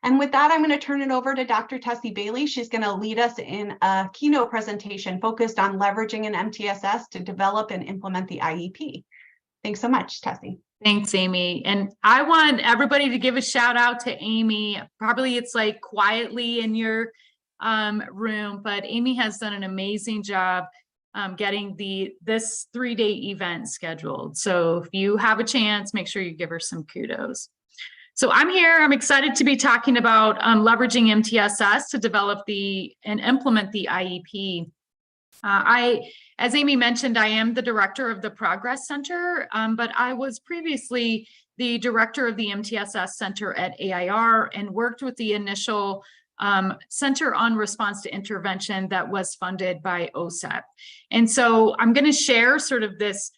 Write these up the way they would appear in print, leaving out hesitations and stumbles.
And with that, I'm going to turn it over to Dr. Tessie Bailey. She's going to lead us in a keynote presentation focused on leveraging an MTSS to develop and implement the IEP. Thanks so much, Tessie. Thanks, Amy. And I want everybody to give a shout out to Amy. Probably it's like quietly in your room, but Amy has done an amazing job getting this 3-day event scheduled. So if you have a chance, make sure you give her some kudos. So I'm here, I'm excited to be talking about leveraging MTSS to develop and implement the IEP. As Amy mentioned, I am the director of the Progress Center, but I was previously the director of the MTSS Center at AIR and worked with the initial Center on Response to Intervention that was funded by OSEP. And so I'm going to share sort of this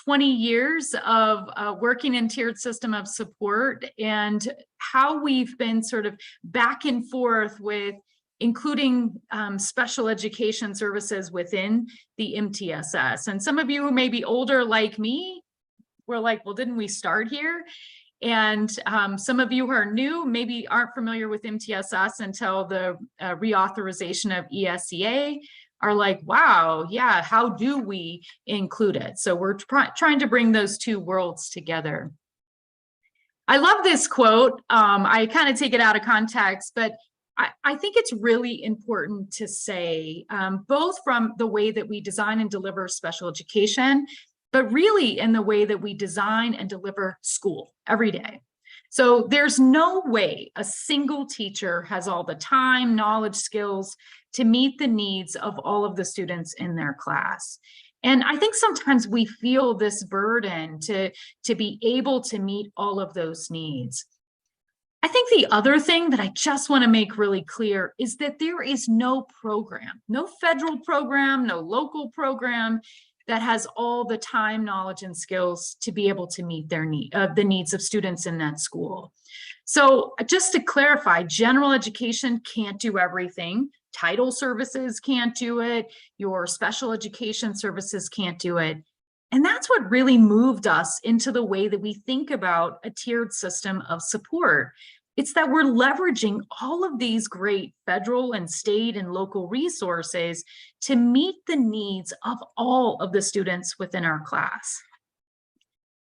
20 years of working in tiered system of support and how we've been sort of back and forth with including special education services within the MTSS. And some of you who may be older like me were like, well, didn't we start here? And some of you who are new maybe aren't familiar with MTSS until the reauthorization of ESEA are like, wow, yeah, how do we include it? So we're trying to bring those two worlds together. I love this quote. I kind of take it out of context, but I think it's really important to say, both from the way that we design and deliver special education, but really in the way that we design and deliver school every day. So there's no way a single teacher has all the time, knowledge, skills to meet the needs of all of the students in their class. And I think sometimes we feel this burden to be able to meet all of those needs. I think the other thing that I just want to make really clear is that there is no program, no federal program, no local program that has all the time, knowledge, and skills to be able to meet their the needs of students in that school. So just to clarify, general education can't do everything. Title services can't do it. Your special education services can't do it. And that's what really moved us into the way that we think about a tiered system of support. It's that we're leveraging all of these great federal and state and local resources to meet the needs of all of the students within our class.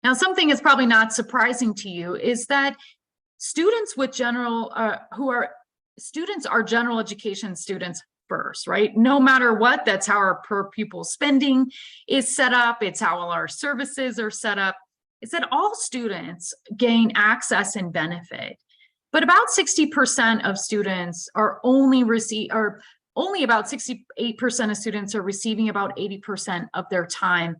Now, something that's probably not surprising to you is that students with students are general education students first, right? No matter what, that's how our per pupil spending is set up. It's how all our services are set up. It's that all students gain access and benefit. But about 60% of students are only about 68% of students are receiving about 80% of their time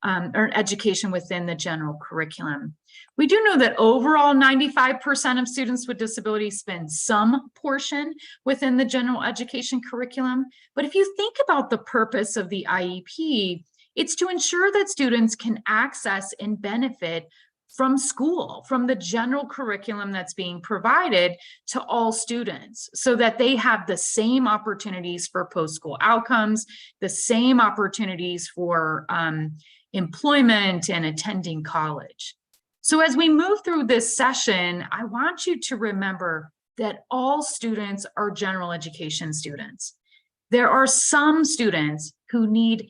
or education within the general curriculum. We do know that overall 95% of students with disabilities spend some portion within the general education curriculum. But if you think about the purpose of the IEP, it's to ensure that students can access and benefit from school, from the general curriculum that's being provided to all students, so that they have the same opportunities for post-school outcomes, the same opportunities for employment and attending college. So as we move through this session, I want you to remember that all students are general education students. There are some students who need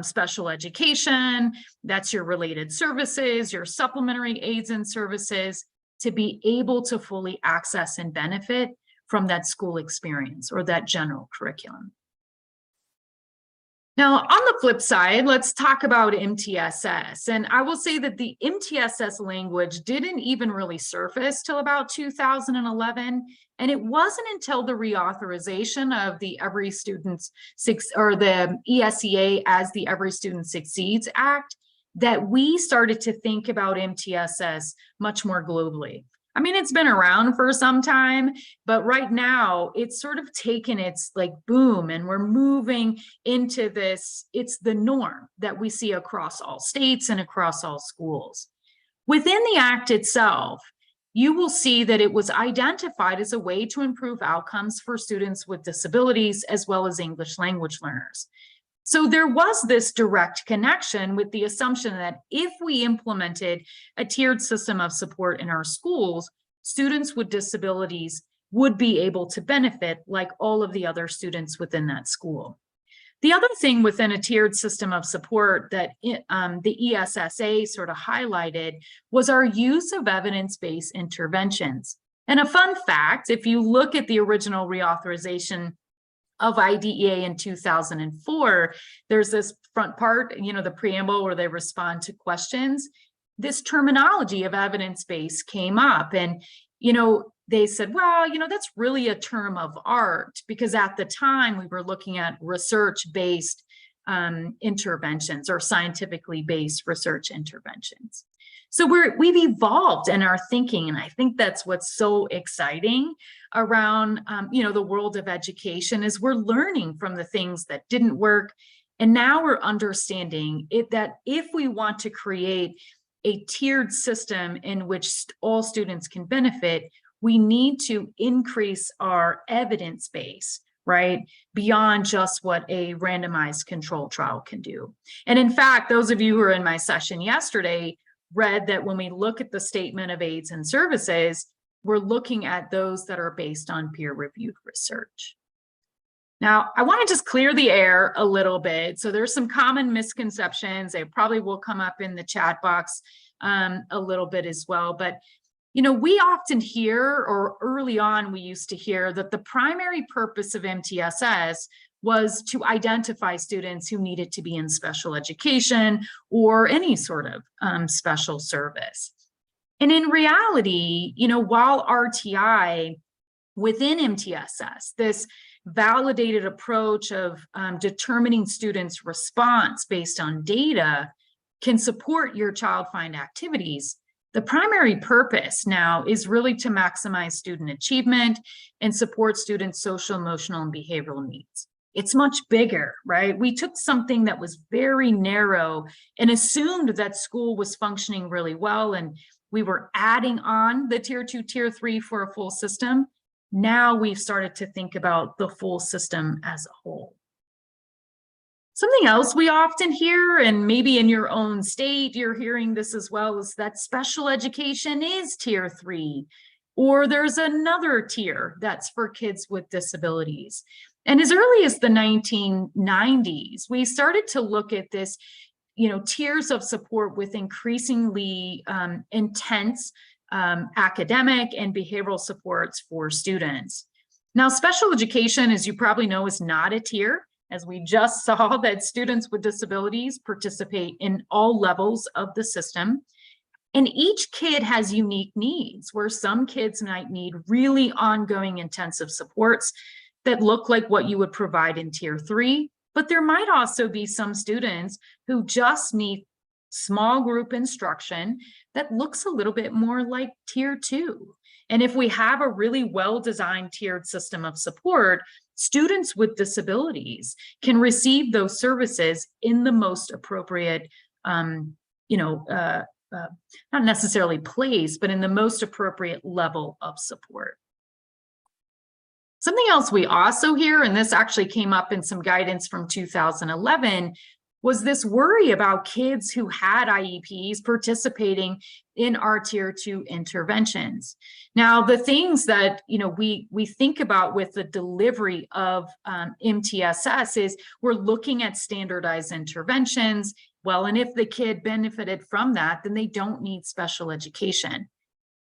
special education, that's your related services, your supplementary aids and services, to be able to fully access and benefit from that school experience or that general curriculum. Now, on the flip side, let's talk about MTSS. And I will say that the MTSS language didn't even really surface till about 2011. And it wasn't until the reauthorization of the Every Student or the ESEA as the Every Student Succeeds Act that we started to think about MTSS much more globally. I mean, it's been around for some time, but right now it's sort of taken its like boom, and we're moving into this. It's the norm that we see across all states and across all schools. Within the act itself, you will see that it was identified as a way to improve outcomes for students with disabilities as well as English language learners. So there was this direct connection with the assumption that if we implemented a tiered system of support in our schools, students with disabilities would be able to benefit like all of the other students within that school. The other thing within a tiered system of support that the ESSA sort of highlighted was our use of evidence-based interventions. And a fun fact, if you look at the original reauthorization of IDEA in 2004, there's this front part, the preamble where they respond to questions. This terminology of evidence-based came up, and they said, well, that's really a term of art, because at the time we were looking at research-based interventions or scientifically based research interventions. So we've evolved in our thinking, and I think that's what's so exciting around the world of education, is we're learning from the things that didn't work, and now we're understanding that if we want to create a tiered system in which all students can benefit, we need to increase our evidence base, right, beyond just what a randomized control trial can do. And in fact, those of you who were in my session yesterday read that when we look at the statement of aids and services, we're looking at those that are based on peer-reviewed research. Now, I want to just clear the air a little bit. So there's some common misconceptions. They probably will come up in the chat box a little bit as well. But we often hear, or early on, we used to hear that the primary purpose of MTSS was to identify students who needed to be in special education or any sort of special service. And in reality, while RTI within MTSS, this validated approach of determining students' response based on data can support your child find activities, the primary purpose now is really to maximize student achievement and support students' social, emotional, and behavioral needs. It's much bigger, right? We took something that was very narrow and assumed that school was functioning really well, and we were adding on the tier 2, tier 3 for a full system. Now we've started to think about the full system as a whole. Something else we often hear, and maybe in your own state you're hearing this as well, is that special education is tier 3, or there's another tier that's for kids with disabilities. And as early as the 1990s, we started to look at this, tiers of support with increasingly intense academic and behavioral supports for students. Now, special education, as you probably know, is not a tier, as we just saw that students with disabilities participate in all levels of the system. And each kid has unique needs, where some kids might need really ongoing intensive supports that look like what you would provide in tier 3, but there might also be some students who just need small group instruction that looks a little bit more like tier 2. And if we have a really well-designed tiered system of support, students with disabilities can receive those services in the most appropriate, not necessarily place, but in the most appropriate level of support. Something else we also hear, and this actually came up in some guidance from 2011, was this worry about kids who had IEPs participating in our tier 2 interventions. Now, the things that we think about with the delivery of MTSS is we're looking at standardized interventions. Well, and if the kid benefited from that, then they don't need special education.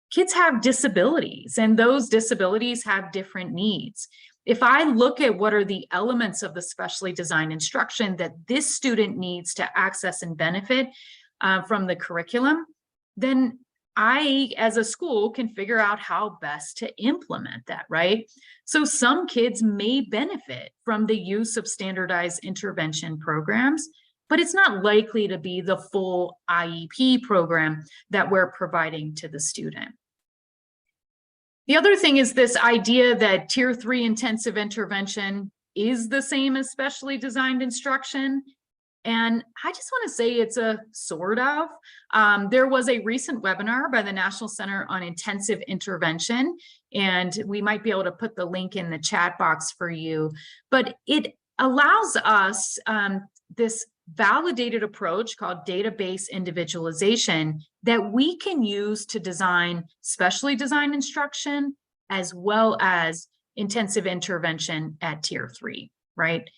Kids have disabilities, and those disabilities have different needs. If I look at what are the elements of the specially designed instruction that this student needs to access and benefit from the curriculum, then I, as a school, can figure out how best to implement that, right? So some kids may benefit from the use of standardized intervention programs, but it's not likely to be the full IEP program that we're providing to the student. The other thing is this idea that tier 3 intensive intervention is the same as specially designed instruction. And I just want to say it's a sort of. There was a recent webinar by the National Center on Intensive Intervention, and we might be able to put the link in the chat box for you. But it allows us this validated approach called database individualization that we can use to design specially designed instruction as well as intensive intervention at tier 3, right?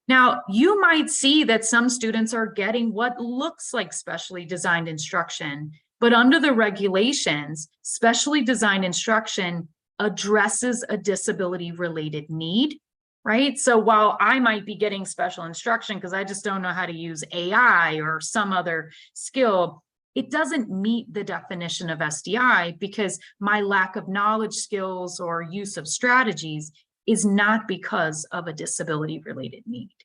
Now, you might see that some students are getting what looks like specially designed instruction, but under the regulations, specially designed instruction addresses a disability-related need, right? So while I might be getting special instruction because I just don't know how to use AI or some other skill, it doesn't meet the definition of SDI because my lack of knowledge, skills, or use of strategies is not because of a disability-related need.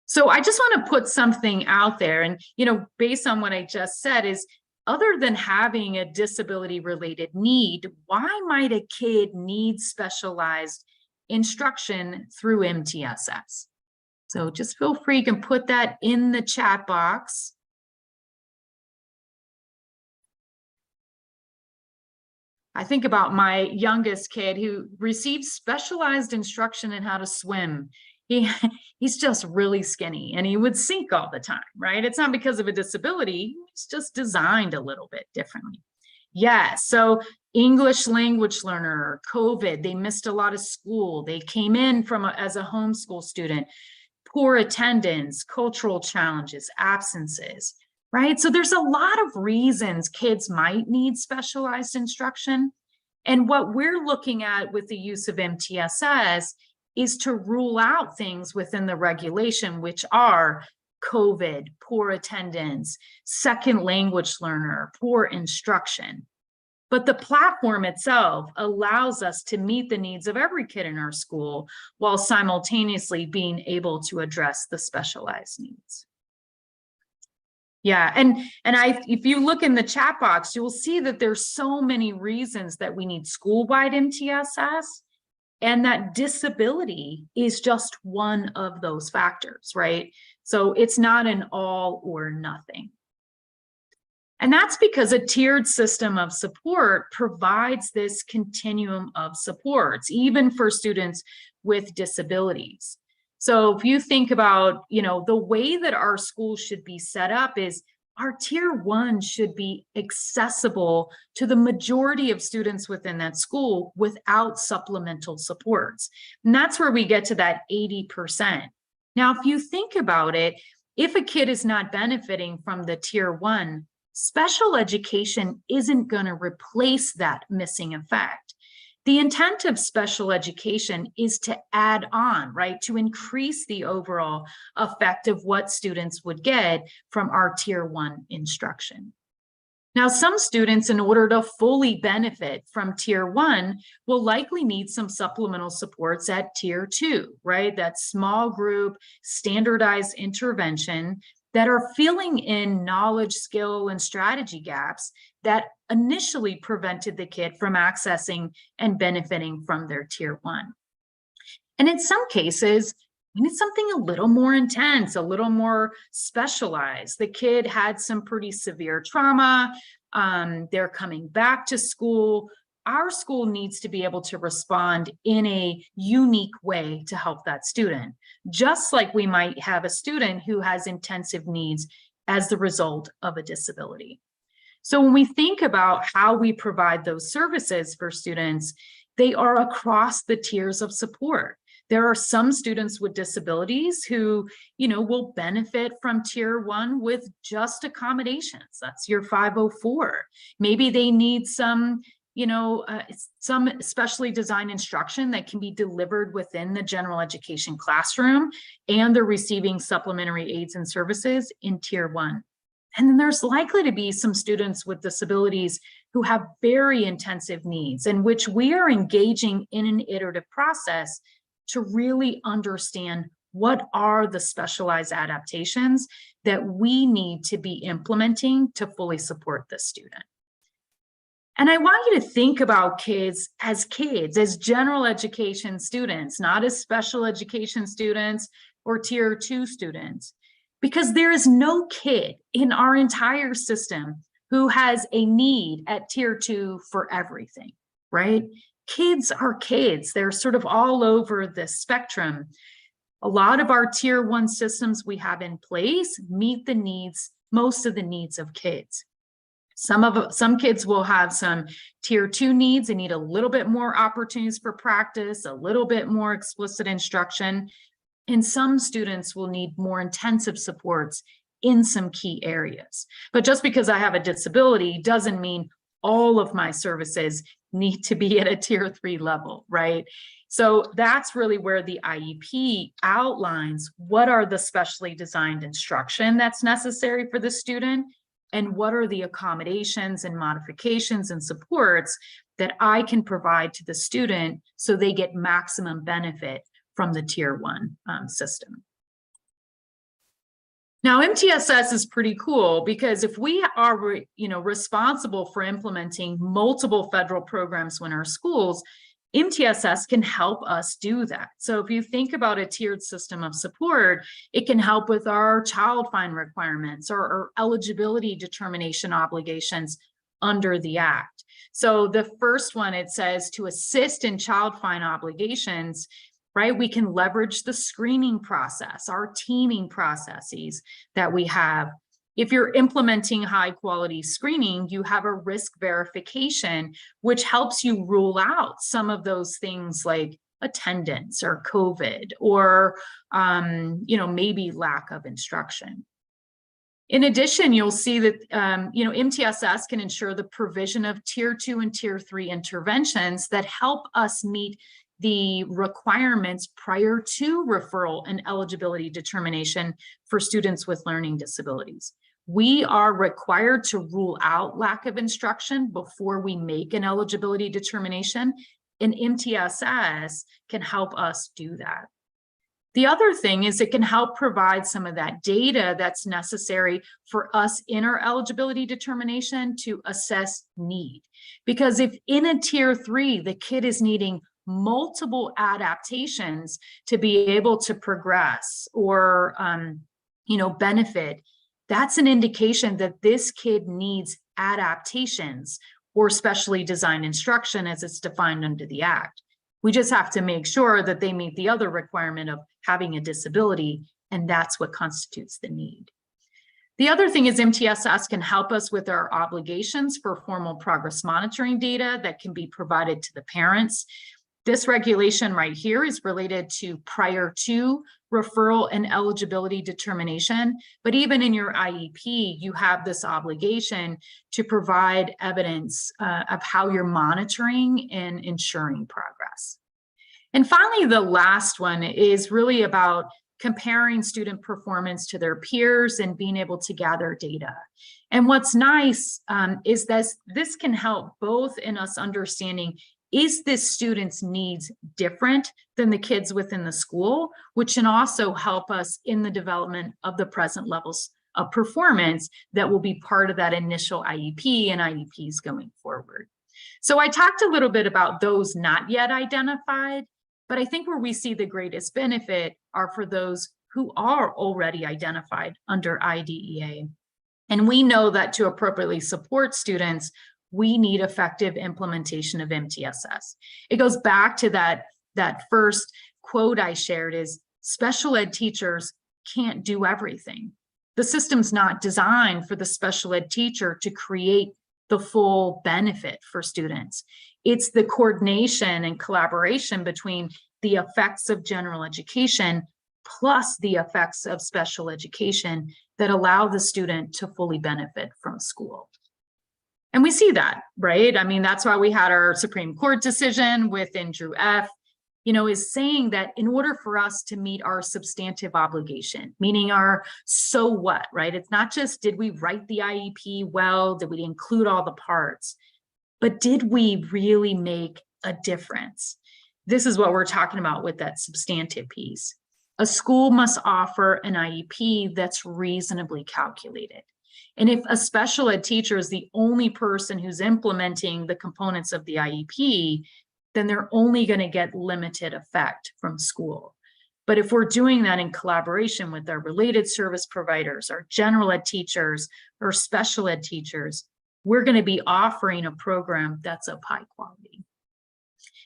So I just want to put something out there, and based on what I just said, is other than having a disability-related need, why might a kid need specialized instruction through MTSS? So just feel free, you can put that in the chat box. I think about my youngest kid who received specialized instruction in how to swim. He's just really skinny and he would sink all the time, right? It's not because of a disability, he's just designed a little bit differently. Yeah, so English language learner, COVID, they missed a lot of school. They came in as a homeschool student, poor attendance, cultural challenges, absences, right? So there's a lot of reasons kids might need specialized instruction. And what we're looking at with the use of MTSS is to rule out things within the regulation, which are COVID, poor attendance, second language learner, poor instruction. But the platform itself allows us to meet the needs of every kid in our school while simultaneously being able to address the specialized needs. Yeah, and if you look in the chat box, you will see that there's so many reasons that we need school-wide MTSS, and that disability is just one of those factors, right? So it's not an all or nothing. And that's because a tiered system of support provides this continuum of supports, even for students with disabilities. So if you think about, the way that our schools should be set up is our tier 1 should be accessible to the majority of students within that school without supplemental supports. And that's where we get to that 80%. Now, if you think about it, if a kid is not benefiting from the tier 1, special education isn't going to replace that missing effect. The intent of special education is to add on, right, to increase the overall effect of what students would get from our tier 1 instruction. Now, some students, in order to fully benefit from tier 1, will likely need some supplemental supports at tier 2, right? That small group, standardized intervention that are filling in knowledge, skill, and strategy gaps that initially prevented the kid from accessing and benefiting from their tier 1. And in some cases, we need something a little more intense, a little more specialized. The kid had some pretty severe trauma. They're coming back to school. Our school needs to be able to respond in a unique way to help that student, just like we might have a student who has intensive needs as the result of a disability. So when we think about how we provide those services for students, they are across the tiers of support. There are some students with disabilities who, will benefit from tier 1 with just accommodations. That's your 504. Maybe they need some some specially designed instruction that can be delivered within the general education classroom, and they're receiving supplementary aids and services in tier 1. And then there's likely to be some students with disabilities who have very intensive needs, in which we are engaging in an iterative process to really understand what are the specialized adaptations that we need to be implementing to fully support the student. And I want you to think about kids, as general education students, not as special education students or tier 2 students, because there is no kid in our entire system who has a need at tier 2 for everything, right? Kids are kids. They're sort of all over the spectrum. A lot of our tier 1 systems we have in place meet the needs, most of the needs of kids. Some kids will have some tier 2 needs and need a little bit more opportunities for practice, a little bit more explicit instruction. And some students will need more intensive supports in some key areas. But just because I have a disability doesn't mean all of my services need to be at a tier 3 level, right? So that's really where the IEP outlines what are the specially designed instruction that's necessary for the student, and what are the accommodations and modifications and supports that I can provide to the student so they get maximum benefit from the tier 1 system. Now, MTSS is pretty cool because if we are, responsible for implementing multiple federal programs in our schools, MTSS can help us do that. So if you think about a tiered system of support, it can help with our child fine requirements or eligibility determination obligations under the Act. So the first one, it says to assist in child fine obligations, right? We can leverage the screening process, our teaming processes that we have. If you're implementing high quality screening, you have a risk verification, which helps you rule out some of those things like attendance or COVID or, maybe lack of instruction. In addition, you'll see that, MTSS can ensure the provision of tier 2 and tier 3 interventions that help us meet the requirements prior to referral and eligibility determination for students with learning disabilities. We are required to rule out lack of instruction before we make an eligibility determination, and MTSS can help us do that. The other thing is it can help provide some of that data that's necessary for us in our eligibility determination to assess need. Because if in a tier 3, the kid is needing multiple adaptations to be able to progress or, benefit, that's an indication that this kid needs adaptations or specially designed instruction as it's defined under the Act. We just have to make sure that they meet the other requirement of having a disability, and that's what constitutes the need. The other thing is MTSS can help us with our obligations for formal progress monitoring data that can be provided to the parents. This regulation right here is related to prior to referral and eligibility determination, but even in your IEP, you have this obligation to provide evidence of how you're monitoring and ensuring progress. And finally, the last one is really about comparing student performance to their peers and being able to gather data. And what's nice is that this can help both in us understanding, is this student's needs different than the kids within the school, which can also help us in the development of the present levels of performance that will be part of that initial IEP and IEPs going forward. So I talked a little bit about those not yet identified, but I think where we see the greatest benefit are for those who are already identified under IDEA. And we know that to appropriately support students, we need effective implementation of MTSS. It goes back to that first quote I shared is special ed teachers can't do everything. The system's not designed for the special ed teacher to create the full benefit for students. It's the coordination and collaboration between the effects of general education plus the effects of special education that allow the student to fully benefit from school. And we see that, right? I mean, that's why we had our Supreme Court decision with Endrew F, is saying that in order for us to meet our substantive obligation, meaning our so what, right? It's not just did we write the IEP well, did we include all the parts, but did we really make a difference? This is what we're talking about with that substantive piece. A school must offer an IEP that's reasonably calculated. And if a special ed teacher is the only person who's implementing the components of the IEP, then they're only going to get limited effect from school. But if we're doing that in collaboration with our related service providers, our general ed teachers, or special ed teachers, we're going to be offering a program that's of high quality.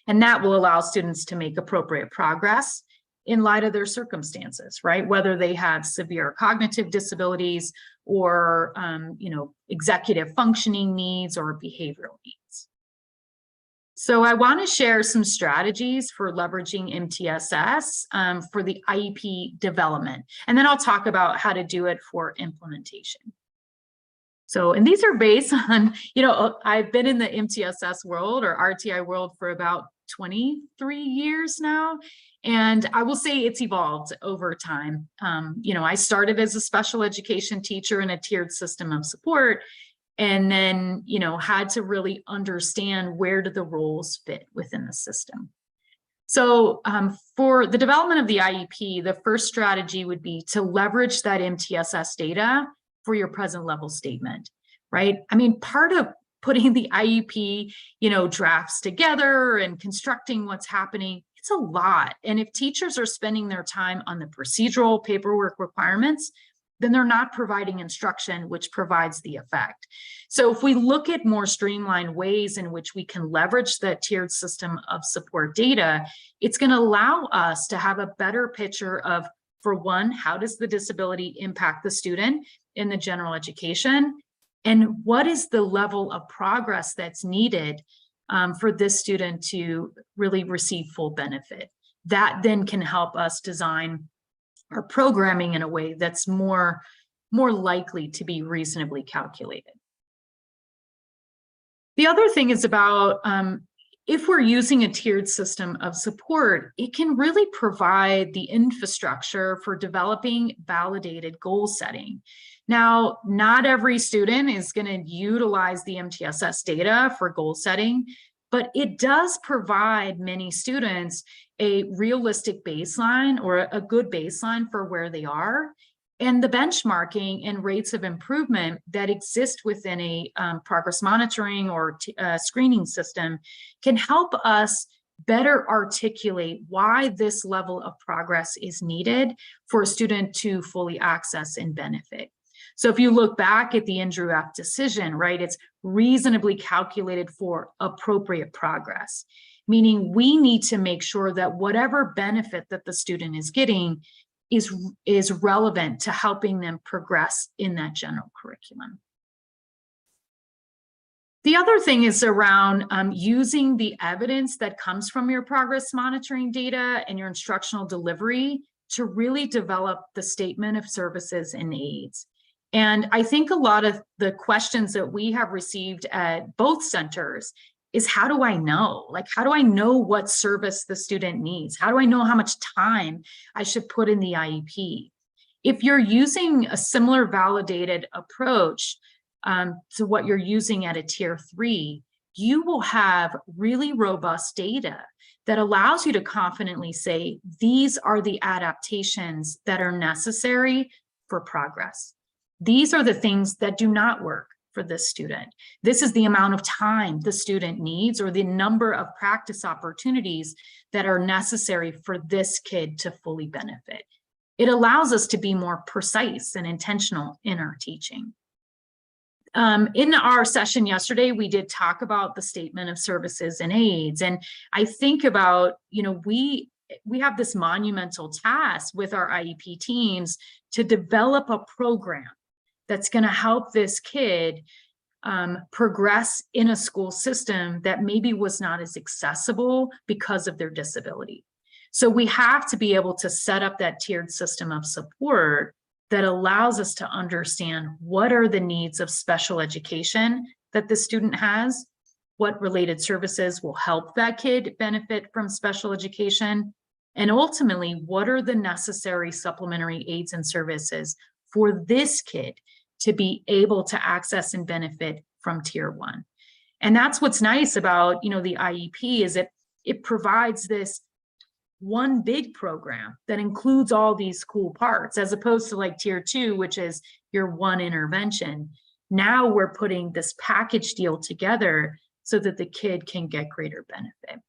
And that will allow students to make appropriate progress in light of their circumstances, right? Whether they have severe cognitive disabilities or, executive functioning needs or behavioral needs. So I want to share some strategies for leveraging MTSS for the IEP development, and then I'll talk about how to do it for implementation. So, and these are based on, I've been in the MTSS world or RTI world for about 23 years now. And I will say it's evolved over time. I started as a special education teacher in a tiered system of support, and then, had to really understand where do the roles fit within the system. So for the development of the IEP, the first strategy would be to leverage that MTSS data for your present level statement, right? I mean, part of putting the IEP, drafts together and constructing what's happening, it's a lot. And if teachers are spending their time on the procedural paperwork requirements, then they're not providing instruction, which provides the effect. So if we look at more streamlined ways in which we can leverage the tiered system of support data, it's going to allow us to have a better picture of, for one, how does the disability impact the student in the general education? And what is the level of progress that's needed for this student to really receive full benefit? That then can help us design our programming in a way that's more likely to be reasonably calculated. The other thing is about if we're using a tiered system of support, it can really provide the infrastructure for developing validated goal setting. Now, not every student is going to utilize the MTSS data for goal setting, but it does provide many students a realistic baseline or a good baseline for where they are. And the benchmarking and rates of improvement that exist within a progress monitoring or screening system can help us better articulate why this level of progress is needed for a student to fully access and benefit. So if you look back at the Endrew F decision, right, it's reasonably calculated for appropriate progress, meaning we need to make sure that whatever benefit that the student is getting is relevant to helping them progress in that general curriculum. The other thing is around using the evidence that comes from your progress monitoring data and your instructional delivery to really develop the statement of services and aids. And I think a lot of the questions that we have received at both centers is, how do I know? Like, how do I know what service the student needs? How do I know how much time I should put in the IEP? If you're using a similar validated approach to what you're using at a tier 3, you will have really robust data that allows you to confidently say, these are the adaptations that are necessary for progress. These are the things that do not work for this student. This is the amount of time the student needs or the number of practice opportunities that are necessary for this kid to fully benefit. It allows us to be more precise and intentional in our teaching. In our session yesterday, we did talk about the statement of services and aids. And I think about, we have this monumental task with our IEP teams to develop a program that's going to help this kid progress in a school system that maybe was not as accessible because of their disability. So we have to be able to set up that tiered system of support that allows us to understand what are the needs of special education that the student has, what related services will help that kid benefit from special education, and ultimately, what are the necessary supplementary aids and services for this kid to be able to access and benefit from tier 1. And that's what's nice about, the IEP is it provides this one big program that includes all these cool parts, as opposed to like tier 2, which is your one intervention. Now we're putting this package deal together so that the kid can get greater benefit.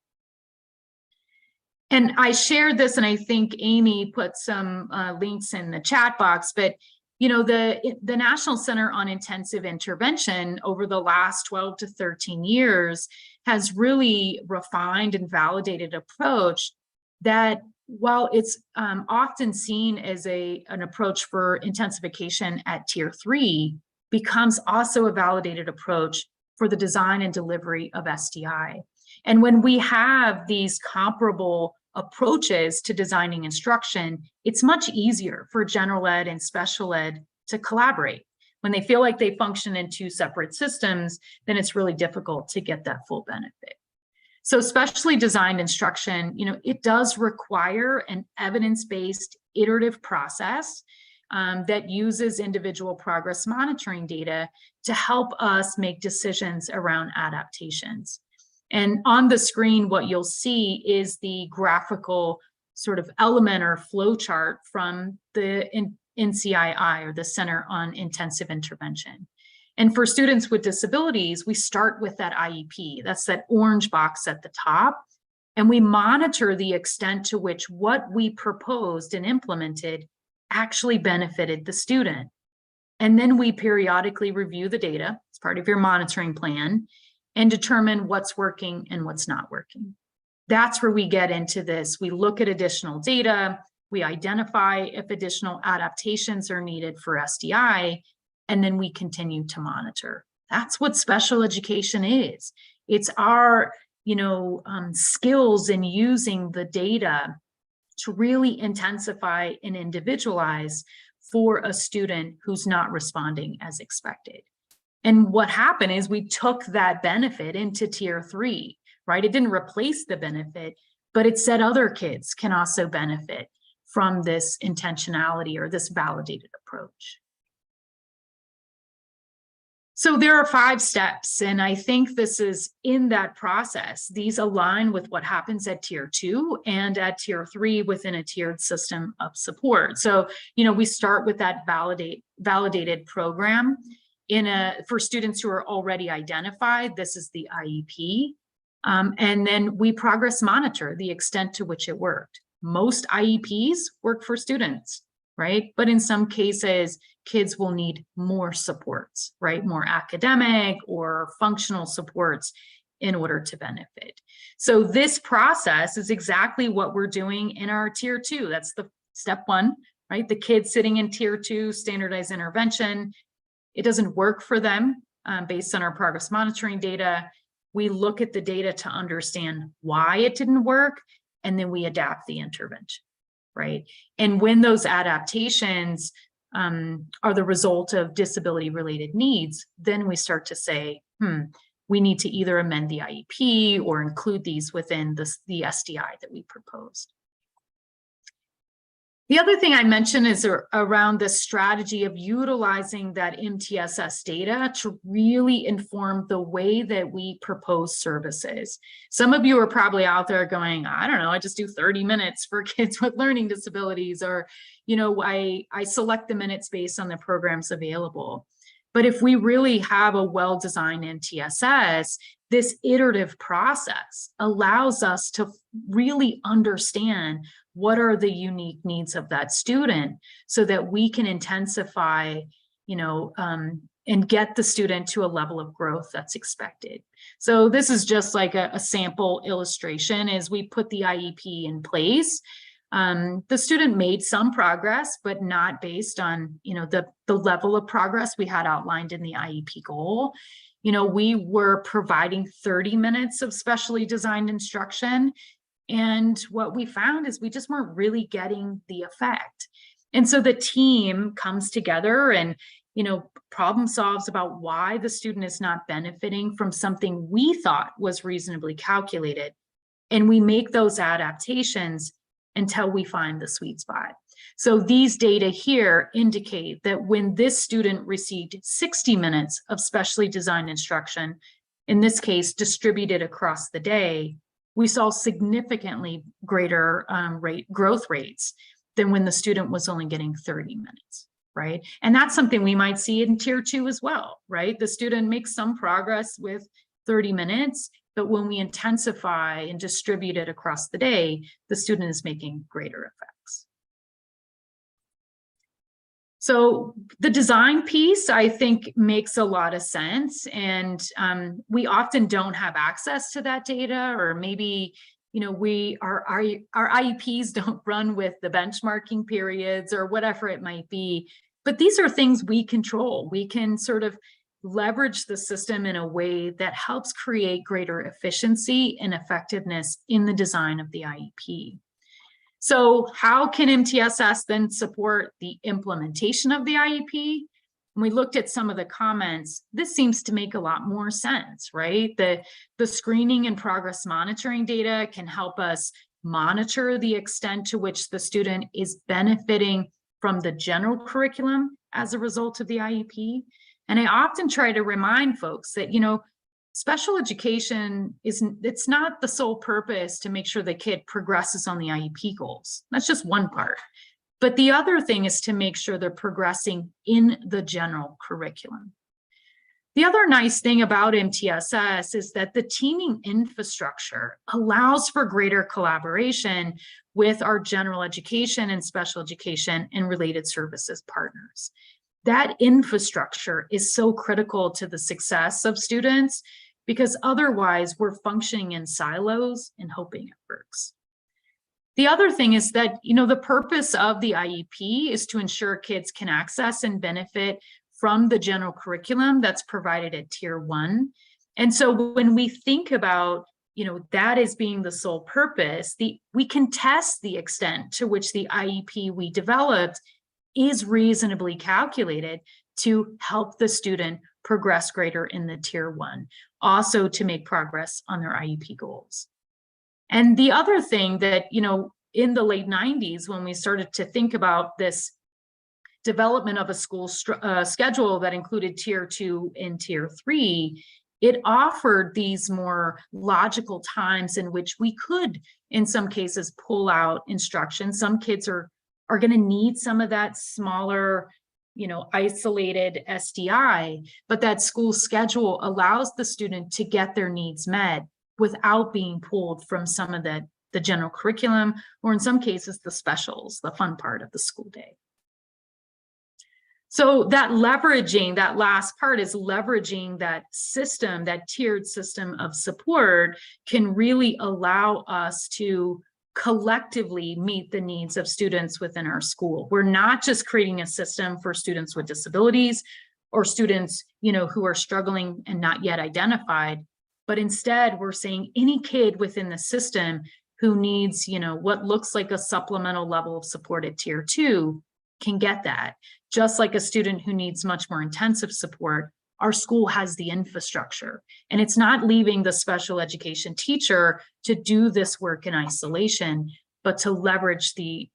And I shared this, and I think Amy put some links in the chat box, but the National Center on Intensive Intervention over the last 12 to 13 years has really refined and validated approach that While it's often seen as an approach for intensification at tier 3, becomes also a validated approach for the design and delivery of SDI. And when we have these comparable approaches to designing instruction, it's much easier for general ed and special ed to collaborate. When they feel like they function in two separate systems, then it's really difficult to get that full benefit. So specially designed instruction, it does require an evidence-based iterative process that uses individual progress monitoring data to help us make decisions around adaptations. And on the screen, what you'll see is the graphical sort of element or flow chart from the NCII, or the Center on Intensive Intervention. And for students with disabilities, we start with that IEP. That's that orange box at the top. And we monitor the extent to which what we proposed and implemented actually benefited the student. And then we periodically review the data as part of your monitoring plan and determine what's working and what's not working. That's where we get into this. We look at additional data, we identify if additional adaptations are needed for SDI, and then we continue to monitor. That's what special education is. It's our, skills in using the data to really intensify and individualize for a student who's not responding as expected. And what happened is we took that benefit into tier 3, right? It didn't replace the benefit, but it said other kids can also benefit from this intentionality or this validated approach. So there are 5 steps, and I think this is in that process. These align with what happens at tier 2 and at tier 3 within a tiered system of support. So, we start with that validated program for students who are already identified. This is the IEP. And then we progress monitor the extent to which it worked. Most IEPs work for students, right? But in some cases, kids will need more supports, right? More academic or functional supports in order to benefit. So this process is exactly what we're doing in our tier 2. That's the step 1, right? The kids sitting in tier 2, standardized intervention, it doesn't work for them based on our progress monitoring data. We look at the data to understand why it didn't work, and then we adapt the intervention, right? And when those adaptations are the result of disability-related needs, then we start to say, we need to either amend the IEP or include these within the SDI that we proposed. The other thing I mentioned is around the strategy of utilizing that MTSS data to really inform the way that we propose services. Some of you are probably out there going, I don't know, I just do 30 minutes for kids with learning disabilities, or, I select the minutes based on the programs available. But if we really have a well-designed MTSS, this iterative process allows us to really understand what are the unique needs of that student so that we can intensify, and get the student to a level of growth that's expected. So this is just like a sample illustration. As we put the IEP in place, the student made some progress, but not based on, the level of progress we had outlined in the IEP goal. We were providing 30 minutes of specially designed instruction. And what we found is we just weren't really getting the effect. And so the team comes together and, problem solves about why the student is not benefiting from something we thought was reasonably calculated. And we make those adaptations until we find the sweet spot. So these data here indicate that when this student received 60 minutes of specially designed instruction, in this case, distributed across the day, we saw significantly greater growth rates than when the student was only getting 30 minutes, right? And that's something we might see in tier 2 as well, right? The student makes some progress with 30 minutes, but when we intensify and distribute it across the day, the student is making greater effects. So the design piece, I think, makes a lot of sense. And we often don't have access to that data, or maybe our IEPs don't run with the benchmarking periods or whatever it might be, but these are things we control. We can sort of leverage the system in a way that helps create greater efficiency and effectiveness in the design of the IEP. So how can MTSS then support the implementation of the IEP? When we looked at some of the comments, this seems to make a lot more sense, right? The screening and progress monitoring data can help us monitor the extent to which the student is benefiting from the general curriculum as a result of the IEP. And I often try to remind folks that, special education it's not the sole purpose to make sure the kid progresses on the IEP goals. That's just one part. But the other thing is to make sure they're progressing in the general curriculum. The other nice thing about MTSS is that the teaming infrastructure allows for greater collaboration with our general education and special education and related services partners. That infrastructure is so critical to the success of students because otherwise we're functioning in silos and hoping it works. The other thing is that, the purpose of the IEP is to ensure kids can access and benefit from the general curriculum that's provided at Tier 1. And so when we think about, that as being the sole purpose, we can test the extent to which the IEP we developed is reasonably calculated to help the student progress greater in the Tier 1, also to make progress on their IEP goals. And the other thing that, in the late 90s, when we started to think about this development of a school schedule that included Tier 2 and Tier 3, it offered these more logical times in which we could, in some cases, pull out instruction. Some kids are going to need some of that smaller, isolated SDI, but that school schedule allows the student to get their needs met without being pulled from some of the general curriculum, or in some cases, the specials, the fun part of the school day. So that last part is leveraging that system, that tiered system of support can really allow us to collectively meet the needs of students within our school. We're not just creating a system for students with disabilities or students, who are struggling and not yet identified, but instead we're saying any kid within the system who needs, what looks like a supplemental level of support at Tier 2 can get that. Just like a student who needs much more intensive support, our school has the infrastructure. And it's not leaving the special education teacher to do this work in isolation, but to leverage the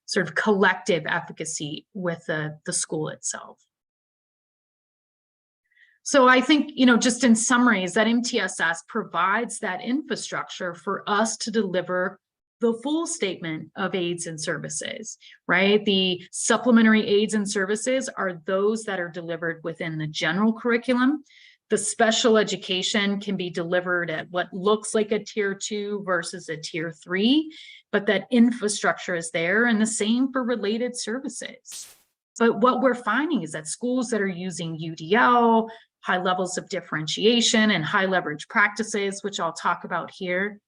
sort of collective efficacy with the school itself. So I think, just in summary, is that MTSS provides that infrastructure for us to deliver the full statement of aids and services, right? The supplementary aids and services are those that are delivered within the general curriculum. The special education can be delivered at what looks like a Tier 2 versus a Tier 3, but that infrastructure is there, and the same for related services. But what we're finding is that schools that are using UDL, high levels of differentiation, and high leverage practices, which I'll talk about here,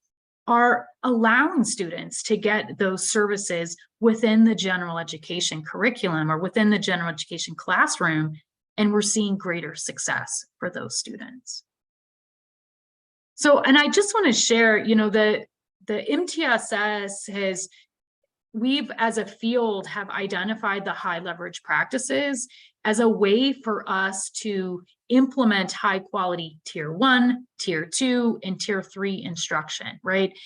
are allowing students to get those services within the general education curriculum or within the general education classroom, and we're seeing greater success for those students. So, and I just want to share, the MTSS we've as a field have identified the high leverage practices as a way for us to implement high quality Tier 1, Tier 2, and Tier 3 instruction, right?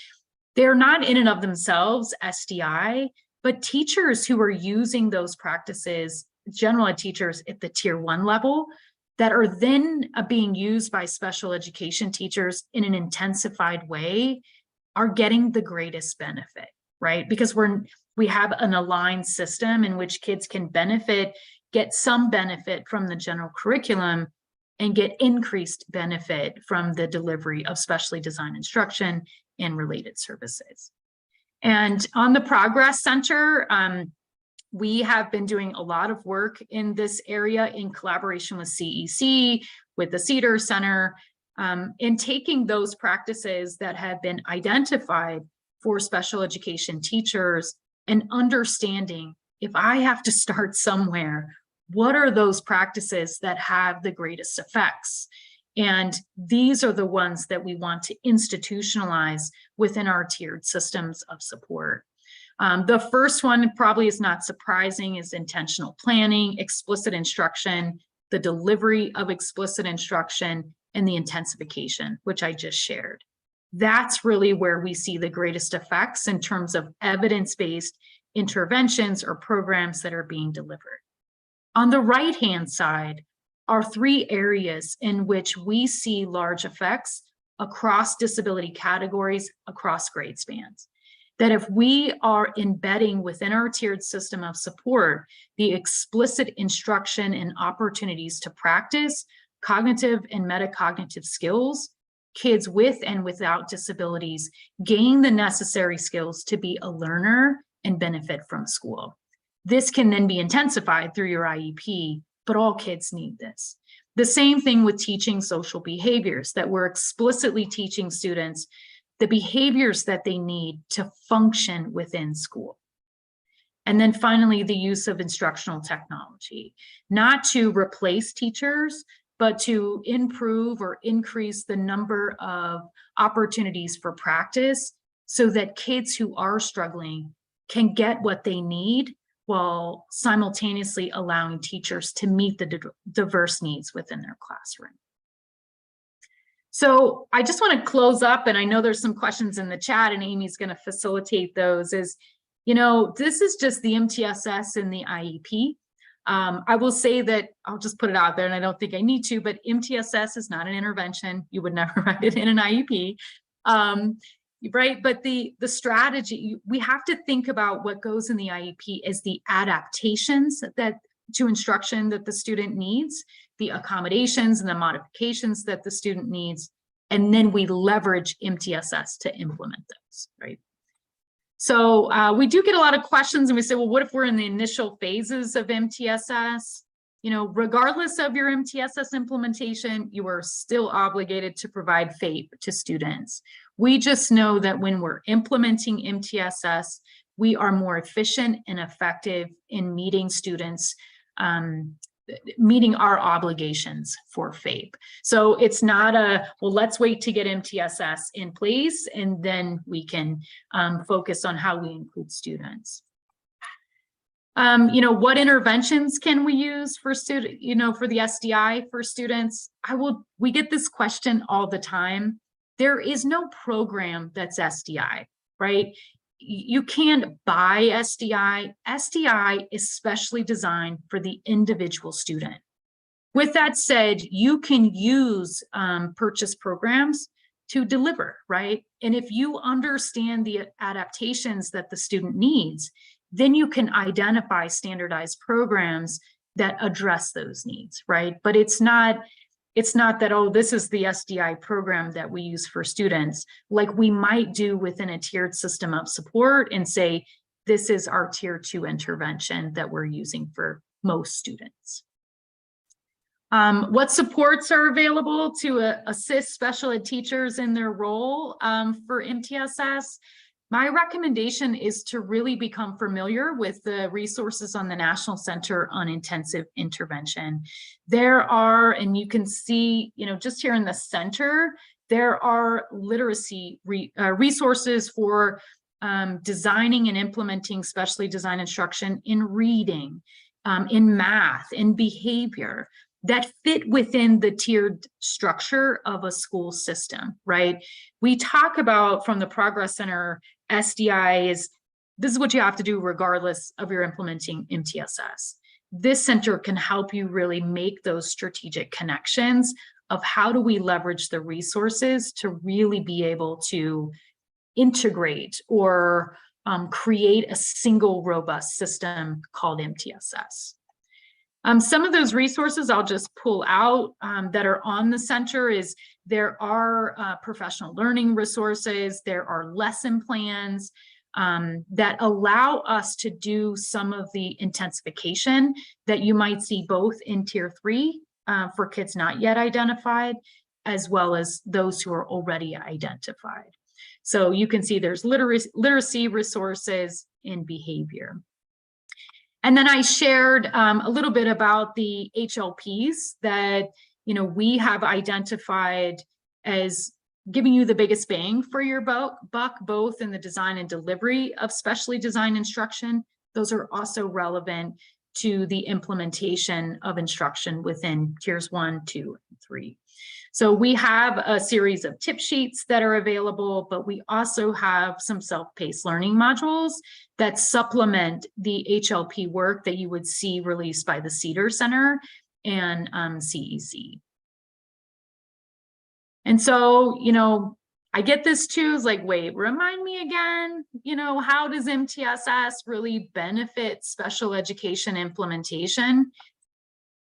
They're not in and of themselves SDI, but teachers who are using those practices, general ed teachers at the Tier 1 level, that are then being used by special education teachers in an intensified way, are getting the greatest benefit, right? Because we have an aligned system in which kids can get some benefit from the general curriculum and get increased benefit from the delivery of specially designed instruction and related services. And on the Progress Center, we have been doing a lot of work in this area in collaboration with CEC, with the Cedar Center, In taking those practices that have been identified for special education teachers and understanding, if I have to start somewhere, what are those practices that have the greatest effects? And these are the ones that we want to institutionalize within our tiered systems of support. The first one probably is not surprising, is intentional planning, explicit instruction, the delivery of explicit instruction, and the intensification, which I just shared. That's really where we see the greatest effects in terms of evidence-based interventions or programs that are being delivered. On the right-hand side are 3 areas in which we see large effects across disability categories, across grade spans. That if we are embedding within our tiered system of support the explicit instruction and opportunities to practice cognitive and metacognitive skills, kids with and without disabilities gain the necessary skills to be a learner and benefit from school. This can then be intensified through your IEP, but all kids need this. The same thing with teaching social behaviors, that we're explicitly teaching students the behaviors that they need to function within school. And then finally, the use of instructional technology, not to replace teachers, but to improve or increase the number of opportunities for practice so that kids who are struggling can get what they need while simultaneously allowing teachers to meet the diverse needs within their classroom. So I just want to close up, and I know there's some questions in the chat and Amy's going to facilitate those, is, you know, this is just the MTSS and the IEP. I will say that, I'll just put it out there, and I don't think I need to, but MTSS is not an intervention. You would never write it in an IEP, right? But the strategy, we have to think about what goes in the IEP as the adaptations to instruction that the student needs, the accommodations and the modifications that the student needs, and then we leverage MTSS to implement those, right? So we do get a lot of questions, and we say, well, what if we're in the initial phases of MTSS? You know, regardless of your MTSS implementation, you are still obligated to provide FAPE to students. We just know that when we're implementing MTSS, we are more efficient and effective in meeting students, meeting our obligations for FAPE. So it's not well, let's wait to get MTSS in place and then we can focus on how we include students. You know, what interventions can we use for for the SDI for students? We get this question all the time. There is no program that's SDI, right? You can't buy SDI. SDI is specially designed for the individual student. With that said, you can use purchase programs to deliver, right? And if you understand the adaptations that the student needs, then you can identify standardized programs that address those needs, right? But it's not that, oh, this is the SDI program that we use for students, like we might do within a tiered system of support and say, this is our tier 2 intervention that we're using for most students. What supports are available to assist special ed teachers in their role for MTSS? My recommendation is to really become familiar with the resources on the National Center on Intensive Intervention. There are, and you can see, you know, just here in the center, there are literacy resources for designing and implementing specially designed instruction in reading, in math, in behavior, that fit within the tiered structure of a school system, right? We talk about from the Progress Center, SDI this is what you have to do regardless of your implementing MTSS. This center can help you really make those strategic connections of how do we leverage the resources to really be able to integrate or create a single robust system called MTSS. Some of those resources I'll just pull out that are on the center is there are professional learning resources, there are lesson plans that allow us to do some of the intensification that you might see both in tier 3 for kids not yet identified, as well as those who are already identified. So you can see there's literacy resources and behavior. And then I shared a little bit about the HLPs that, you know, we have identified as giving you the biggest bang for your buck, both in the design and delivery of specially designed instruction. Those are also relevant to the implementation of instruction within tiers 1, 2, and 3. So we have a series of tip sheets that are available, but we also have some self-paced learning modules that supplement the HLP work that you would see released by the Cedar Center and CEC. And so, you know, I get this too, is like, wait, remind me again, you know, how does MTSS really benefit special education implementation?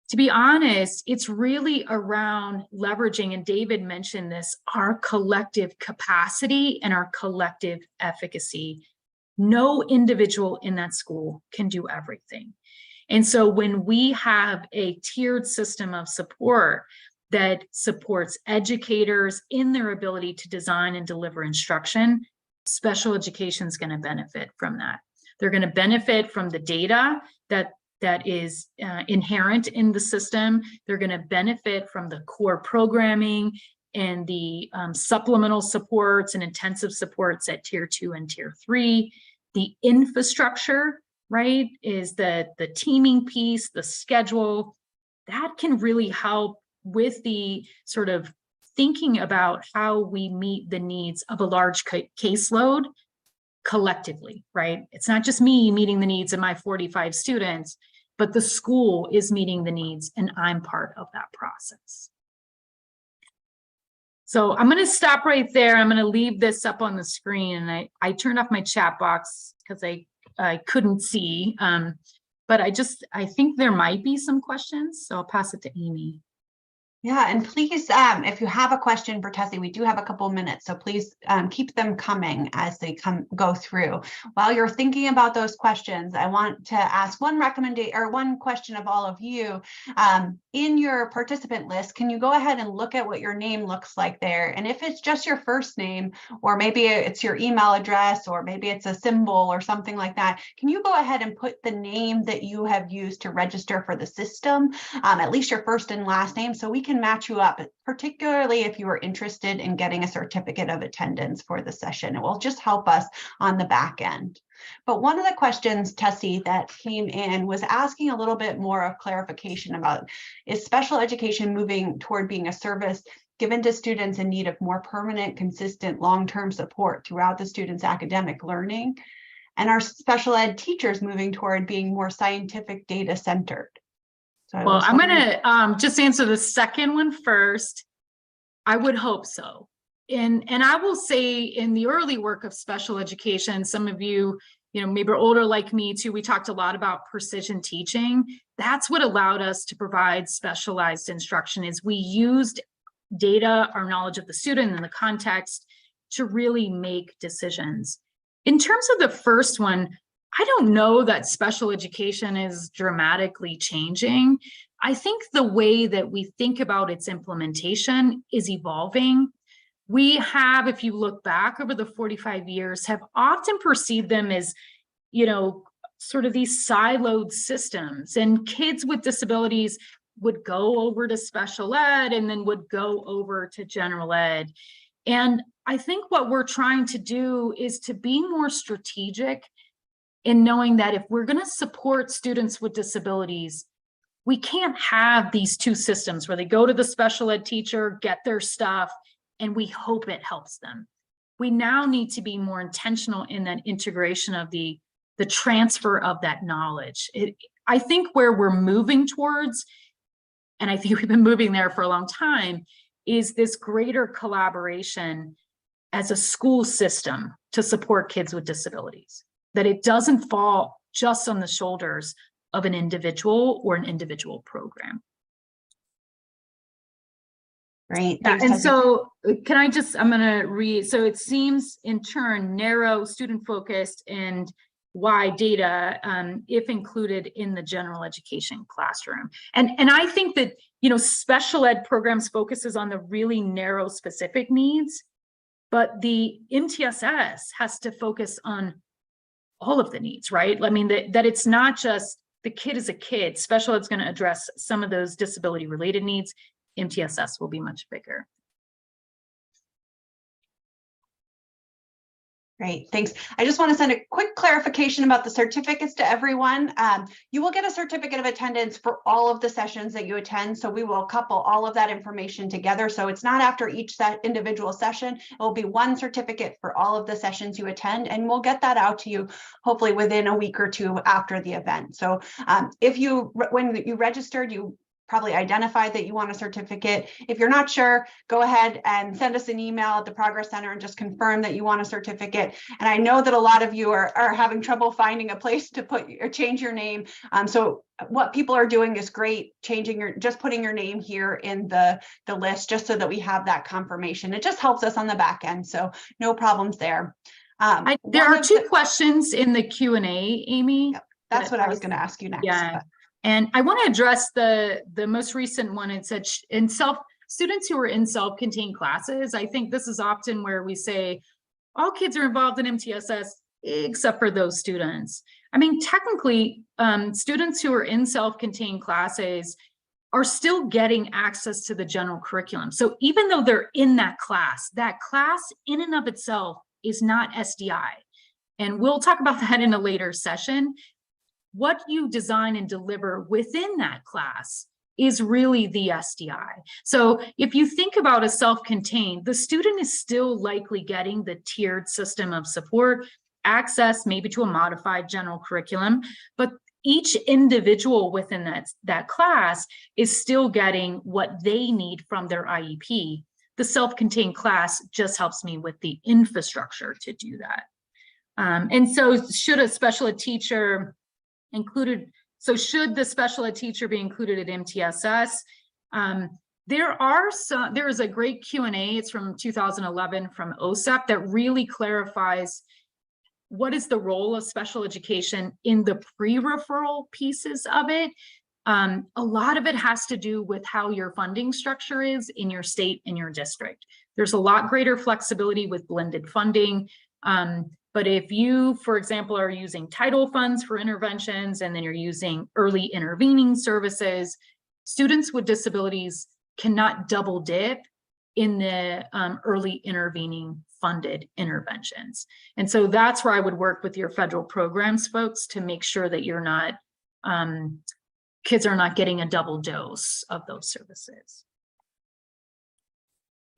To be honest, it's really around leveraging, and David mentioned this, our collective capacity and our collective efficacy. No individual in that school can do everything. And so when we have a tiered system of support that supports educators in their ability to design and deliver instruction, special education is going to benefit from that. They're going to benefit from the data that is inherent in the system. They're going to benefit from the core programming and the supplemental supports and intensive supports at tier 2 and tier 3. The infrastructure, right, is the teaming piece, the schedule, that can really help with the sort of thinking about how we meet the needs of a large caseload collectively, right? It's not just me meeting the needs of my 45 students, but the school is meeting the needs and I'm part of that process. So I'm going to stop right there. I'm going to leave this up on the screen, and I turned off my chat box because I couldn't see, but I think there might be some questions, so I'll pass it to Amy. Yeah, and please, if you have a question for Tessie, we do have a couple minutes, so please keep them coming as they go through. While you're thinking about those questions, I want to ask one question of all of you. In your participant list, can you go ahead and look at what your name looks like there? And if it's just your first name, or maybe it's your email address, or maybe it's a symbol or something like that, can you go ahead and put the name that you have used to register for the system, at least your first and last name, so we can match you up, particularly if you are interested in getting a certificate of attendance for the session. It will just help us on the back end. But one of the questions, Tessie, that came in was asking a little bit more of clarification about, is special education moving toward being a service given to students in need of more permanent, consistent, long-term support throughout the student's academic learning? And are special ed teachers moving toward being more scientific, data-centered? So well, I'm going to just answer the second one first. I would hope so. And I will say, in the early work of special education, some of you, maybe are older like me too, we talked a lot about precision teaching. That's what allowed us to provide specialized instruction, is we used data, our knowledge of the student and the context, to really make decisions. In terms of the first one, I don't know that special education is dramatically changing. I think the way that we think about its implementation is evolving. We have, if you look back over the 45 years, have often perceived them as, sort of these siloed systems, and kids with disabilities would go over to special ed and then would go over to general ed. And I think what we're trying to do is to be more strategic in knowing that if we're going to support students with disabilities, we can't have these two systems where they go to the special ed teacher, get their stuff, and we hope it helps them. We now need to be more intentional in that integration of the transfer of that knowledge. I think where we're moving towards, and I think we've been moving there for a long time, is this greater collaboration as a school system to support kids with disabilities. That it doesn't fall just on the shoulders of an individual or an individual program. Great. Yeah, and so can I just, I'm going to read, so it seems in turn narrow, student focused, and why data, if included in the general education classroom. And I think that, you know, special ed programs focuses on the really narrow specific needs, but the MTSS has to focus on all of the needs, right? I mean, that it's not just the kid is a kid. Special ed's going to address some of those disability related needs. MTSS will be much bigger. Great, thanks. I just want to send a quick clarification about the certificates to everyone. You will get a certificate of attendance for all of the sessions that you attend. So we will couple all of that information together. So it's not after each individual session. It will be one certificate for all of the sessions you attend, and we'll get that out to you hopefully within a week or two after the event. So when you registered, you probably identified that you want a certificate. If you're not sure, go ahead and send us an email at the Progress Center and just confirm that you want a certificate. And I know that a lot of you are having trouble finding a place to put or change your name. So what people are doing is great, just putting your name here in the list, just so that we have that confirmation. It just helps us on the back end. So no problems there. There are two questions in the Q&A, Amy. Yep, that's what I was going to ask you next. Yeah. And I want to address the most recent one. It said students who are in self-contained classes. I think this is often where we say all kids are involved in MTSS except for those students. I mean, technically, students who are in self-contained classes are still getting access to the general curriculum. So even though they're in that class in and of itself is not SDI. And we'll talk about that in a later session. What you design and deliver within that class is really the SDI. So if you think about a self-contained, the student is still likely getting the tiered system of support, access maybe to a modified general curriculum, but each individual within that class is still getting what they need from their IEP. The self-contained class just helps me with the infrastructure to do that. And so should a special ed teacher should the special ed teacher be included at MTSS? There is a great Q&A, it's from 2011 from OSEP, that really clarifies what is the role of special education in the pre-referral pieces of it. A lot of it has to do with how your funding structure is in your state and your district. There's a lot greater flexibility with blended funding. But if you, for example, are using title funds for interventions and then you're using early intervening services, students with disabilities cannot double dip in the early intervening funded interventions. And so that's where I would work with your federal programs folks to make sure that you're not, kids are not getting a double dose of those services.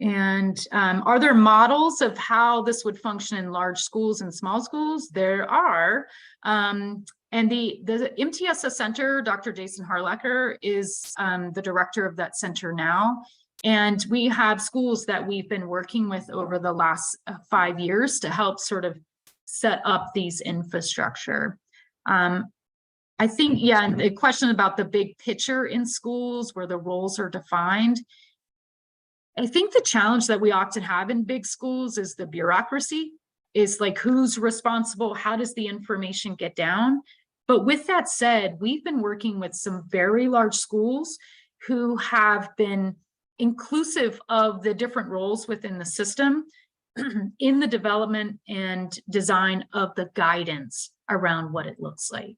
And are there models of how this would function in large schools and small schools? There are. And the MTSS Center, Dr. Jason Harlecker is the director of that center now. And we have schools that we've been working with over the last 5 years to help sort of set up these infrastructure. I think, yeah, and the question about the big picture in schools where the roles are defined. I think the challenge that we often have in big schools is the bureaucracy, is like who's responsible, how does the information get down? But with that said, we've been working with some very large schools who have been inclusive of the different roles within the system in the development and design of the guidance around what it looks like,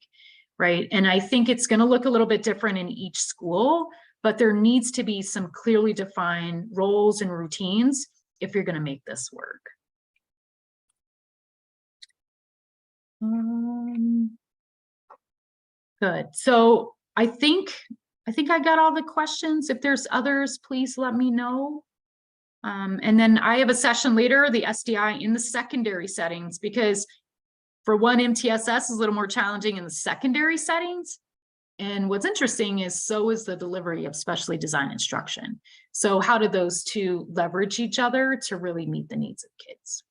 right? And I think it's going to look a little bit different in each school, but there needs to be some clearly defined roles and routines if you're going to make this work. Good. So I think I got all the questions. If there's others, please let me know. And then I have a session later, the SDI in the secondary settings, because for one, MTSS is a little more challenging in the secondary settings. And what's interesting is so is the delivery of specially designed instruction. So how do those two leverage each other to really meet the needs of kids?